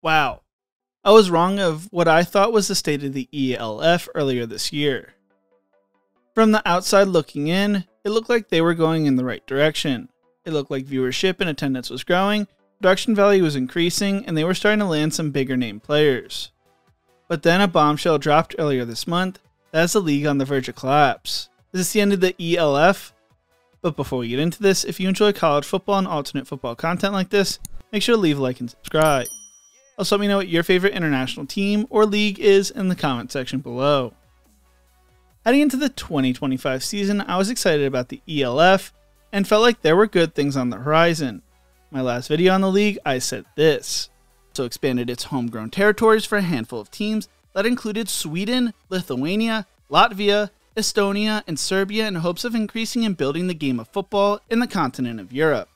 Wow. I was wrong of what I thought was the state of the ELF earlier this year. From the outside looking in, it looked like they were going in the right direction. It looked like viewership and attendance was growing, production value was increasing, and they were starting to land some bigger name players. But then a bombshell dropped earlier this month that has the league on the verge of collapse. Is this the end of the ELF? But before we get into this, if you enjoy college football and alternate football content like this, make sure to leave a like and subscribe. Also, let me know what your favorite international team or league is in the comment section below. Heading into the 2025 season, I was excited about the ELF and felt like there were good things on the horizon. My last video on the league, I said this. So expanded its homegrown territories for a handful of teams that included Sweden, Lithuania, Latvia, Estonia, and Serbia in hopes of increasing and building the game of football in the continent of Europe.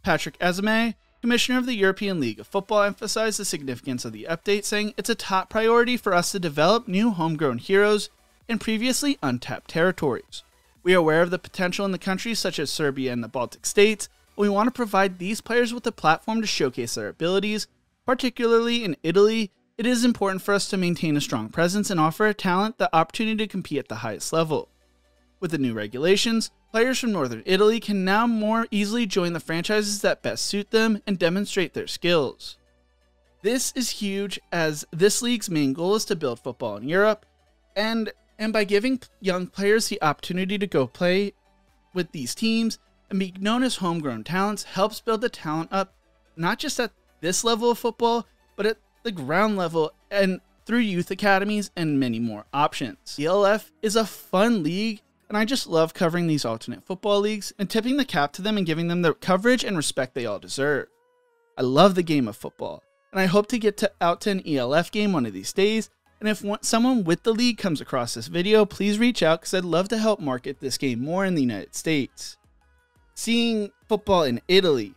Patrick Azame, Commissioner of the European League of Football, emphasized the significance of the update, saying it's a top priority for us to develop new homegrown heroes in previously untapped territories. We are aware of the potential in the countries such as Serbia and the Baltic states, and we want to provide these players with a platform to showcase their abilities. Particularly in Italy, it is important for us to maintain a strong presence and offer a talent the opportunity to compete at the highest level. With the new regulations, players from Northern Italy can now more easily join the franchises that best suit them and demonstrate their skills. This is huge, as this league's main goal is to build football in Europe, and by giving young players the opportunity to go play with these teams and be known as homegrown talents helps build the talent up, not just at this level of football, but at the ground level and through youth academies and many more options. ELF is a fun league, and I just love covering these alternate football leagues and tipping the cap to them and giving them the coverage and respect they all deserve. I love the game of football, and I hope to get out to an ELF game one of these days. And if someone with the league comes across this video, please reach out because I'd love to help market this game more in the United States. Seeing football in Italy,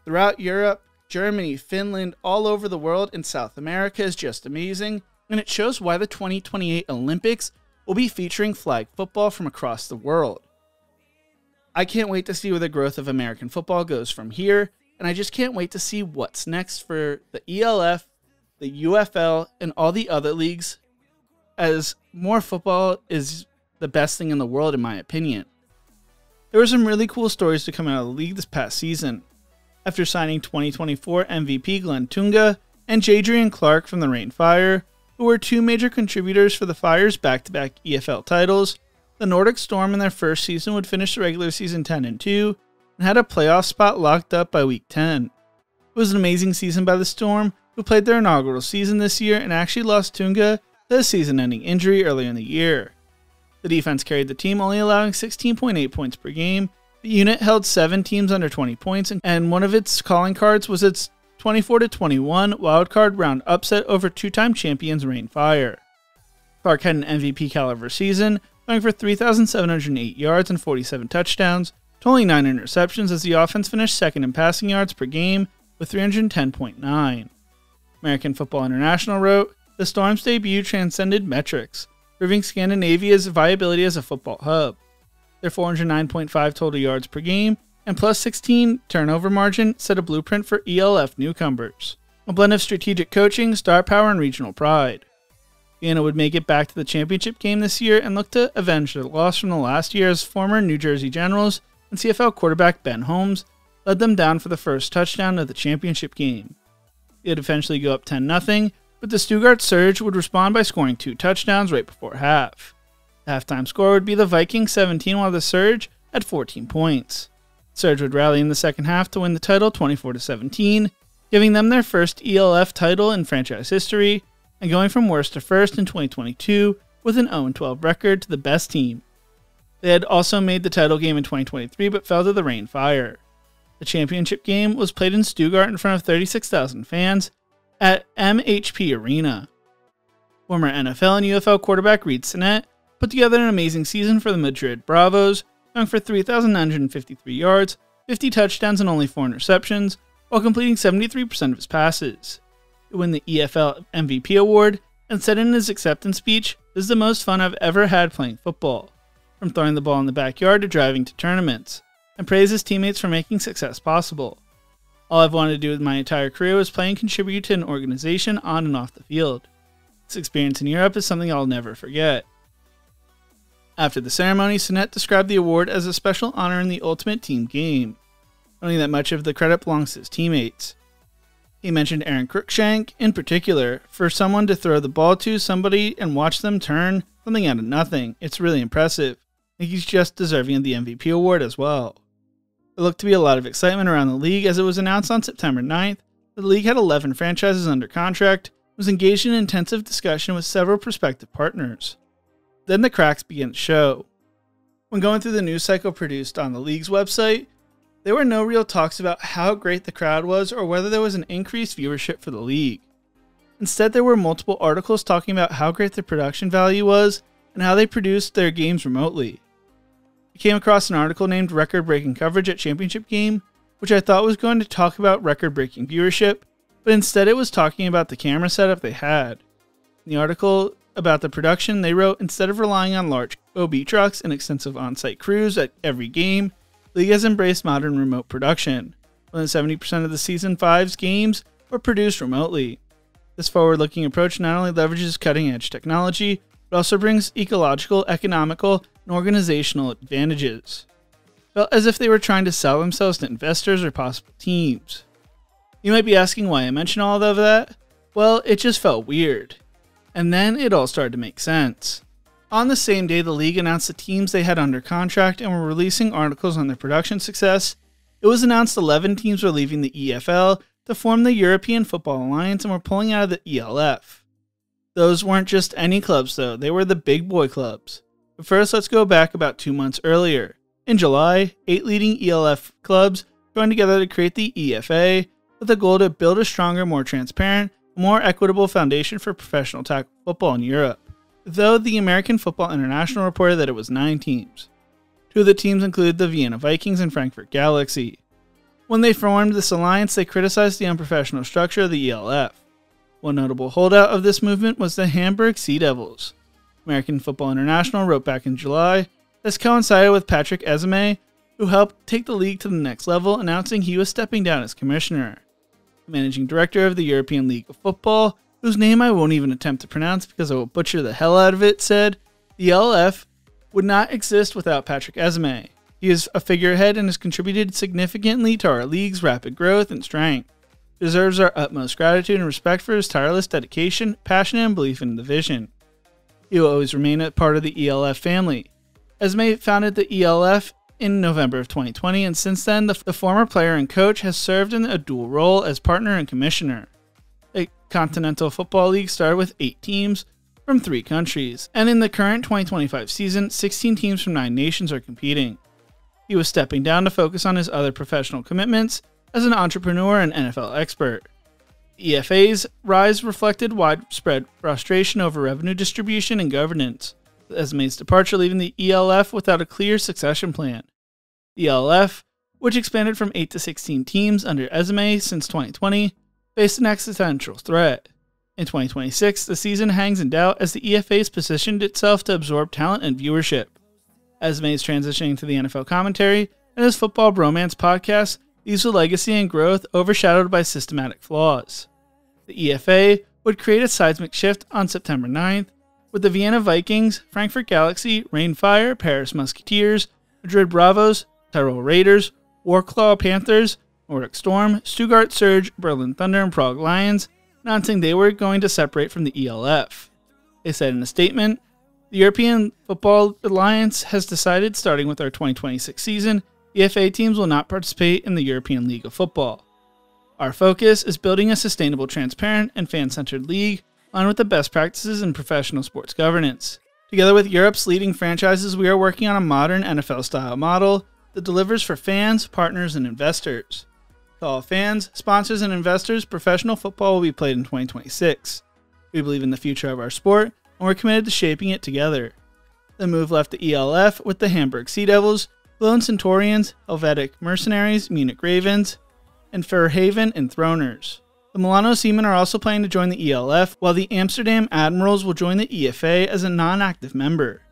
throughout Europe, Germany, Finland, all over the world, and South America is just amazing, and it shows why the 2028 Olympics will be featuring flag football from across the world. I can't wait to see where the growth of American football goes from here, and I just can't wait to see what's next for the ELF, the UFL, and all the other leagues, as more football is the best thing in the world in my opinion. There were some really cool stories to come out of the league this past season. After signing 2024 MVP Glenn Tunga and Jadrian Clark from the Rain Fire, who were two major contributors for the Fire's back-to-back EFL titles, the Nordic Storm in their first season would finish the regular season 10-2 and had a playoff spot locked up by week 10. It was an amazing season by the Storm, who played their inaugural season this year and actually lost Tunga to a season-ending injury earlier in the year. The defense carried the team, only allowing 16.8 points per game. The unit held 7 teams under 20 points, and one of its calling cards was its 24-21 wildcard round upset over two-time champions Rain Fire. Clark had an MVP caliber season, going for 3,708 yards and 47 touchdowns, to only 9 interceptions, as the offense finished second in passing yards per game with 310.9. American Football International wrote, "The Storm's debut transcended metrics, proving Scandinavia's viability as a football hub. Their 409.5 total yards per game and plus 16 turnover margin set a blueprint for ELF newcomers. A blend of strategic coaching, star power, and regional pride. Vienna would make it back to the championship game this year and look to avenge their loss from the last year, as former New Jersey Generals and CFL quarterback Ben Holmes led them down for the first touchdown of the championship game. It'd eventually go up 10-0, but the Stuttgart Surge would respond by scoring 2 touchdowns right before half. The halftime score would be the Vikings 17, while the Surge had 14 points. Surge would rally in the second half to win the title 24-17, giving them their first ELF title in franchise history, and going from worst to first in 2022 with an 0-12 record to the best team. They had also made the title game in 2023 but fell to the Rain Fire. The championship game was played in Stuttgart in front of 36,000 fans at MHP Arena. Former NFL and UFL quarterback Reed Sinnett put together an amazing season for the Madrid Bravos, going for 3,953 yards, 50 touchdowns, and only 4 interceptions, while completing 73% of his passes. He won the EFL MVP award and said in his acceptance speech, "This is the most fun I've ever had playing football, from throwing the ball in the backyard to driving to tournaments," and praised his teammates for making success possible. All I've wanted to do with my entire career was play and contribute to an organization on and off the field. This experience in Europe is something I'll never forget. After the ceremony, Sinet described the award as a special honor in the ultimate team game, noting that much of the credit belongs to his teammates. He mentioned Aaron Cruikshank in particular, for someone to throw the ball to somebody and watch them turn something out of nothing. It's really impressive. I think he's just deserving of the MVP award as well. There looked to be a lot of excitement around the league as it was announced on September 9th that the league had 11 franchises under contract and was engaged in intensive discussion with several prospective partners. Then the cracks began to show. When going through the news cycle produced on the league's website, there were no real talks about how great the crowd was or whether there was an increased viewership for the league. Instead, there were multiple articles talking about how great the production value was and how they produced their games remotely. I came across an article named Record-Breaking Coverage at Championship Game, which I thought was going to talk about record-breaking viewership, but instead it was talking about the camera setup they had. In the article about the production, they wrote, instead of relying on large OB trucks and extensive on-site crews at every game, the league has embraced modern remote production. More than 70% of the Season 5's games were produced remotely. This forward-looking approach not only leverages cutting-edge technology, but also brings ecological, economical, and organizational advantages. Felt as if they were trying to sell themselves to investors or possible teams. You might be asking why I mention all of that. Well, it just felt weird. And then it all started to make sense. On the same day the league announced the teams they had under contract and were releasing articles on their production success, it was announced 11 teams were leaving the EFL to form the European Football Alliance and were pulling out of the ELF. Those weren't just any clubs though, they were the big boy clubs. But first, let's go back about 2 months earlier. In July, 8 leading ELF clubs joined together to create the EFA with the goal to build a stronger, more transparent, more equitable foundation for professional tackle football in Europe, though the American Football International reported that it was 9 teams. 2 of the teams included the Vienna Vikings and Frankfurt Galaxy. When they formed this alliance, they criticized the unprofessional structure of the ELF. One notable holdout of this movement was the Hamburg Sea Devils. American Football International wrote back in July, this coincided with Patrick Ezeme, who helped take the league to the next level, announcing he was stepping down as commissioner. Managing director of the European League of Football, whose name I won't even attempt to pronounce because I will butcher the hell out of it, said, the ELF would not exist without Patrick Ezeme. He is a figurehead and has contributed significantly to our league's rapid growth and strength. He deserves our utmost gratitude and respect for his tireless dedication, passion, and belief in the vision. He will always remain a part of the ELF family. Ezeme founded the ELF in November of 2020, and since then, the former player and coach has served in a dual role as partner and commissioner. The Continental Football League started with 8 teams from 3 countries, and in the current 2025 season, 16 teams from 9 nations are competing. He was stepping down to focus on his other professional commitments as an entrepreneur and NFL expert. The EFA's rise reflected widespread frustration over revenue distribution and governance, with Ezeme's departure leaving the ELF without a clear succession plan. The ELF, which expanded from 8 to 16 teams under Ezeme since 2020, faced an existential threat. In 2026, the season hangs in doubt as the EFA's positioned itself to absorb talent and viewership. Ezeme is transitioning to the NFL commentary, and his Football Bromance podcast leaves a legacy and growth overshadowed by systematic flaws. The EFA would create a seismic shift on September 9th, with the Vienna Vikings, Frankfurt Galaxy, Rainfire, Paris Musketeers, Madrid Bravos, Tyrol Raiders, Warclaw Panthers, Nordic Storm, Stuttgart Surge, Berlin Thunder, and Prague Lions, announcing they were going to separate from the ELF. They said in a statement, the European Football Alliance has decided, starting with our 2026 season, EFA teams will not participate in the European League of Football. Our focus is building a sustainable, transparent, and fan-centered league aligned with the best practices in professional sports governance. Together with Europe's leading franchises, we are working on a modern NFL-style model that delivers for fans, partners, and investors. To all fans, sponsors, and investors, professional football will be played in 2026. We believe in the future of our sport, and we're committed to shaping it together. The move left the ELF with the Hamburg Sea Devils, Cologne Centurions, Helvetic Mercenaries, Munich Ravens, and Fairhaven Enthroners. The Milano Seamen are also planning to join the ELF, while the Amsterdam Admirals will join the EFA as a non-active member.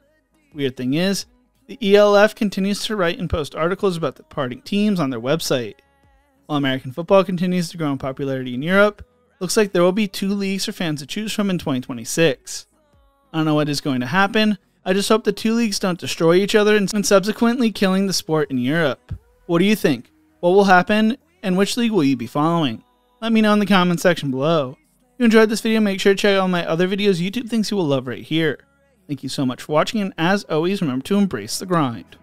Weird thing is, the ELF continues to write and post articles about the departing teams on their website. While American football continues to grow in popularity in Europe, looks like there will be 2 leagues for fans to choose from in 2026. I don't know what is going to happen. I just hope the 2 leagues don't destroy each other and subsequently killing the sport in Europe. What do you think? What will happen, and which league will you be following? Let me know in the comment section below. If you enjoyed this video, make sure to check out my other videos YouTube thinks you will love right here. Thank you so much for watching, and as always, remember to embrace the grind.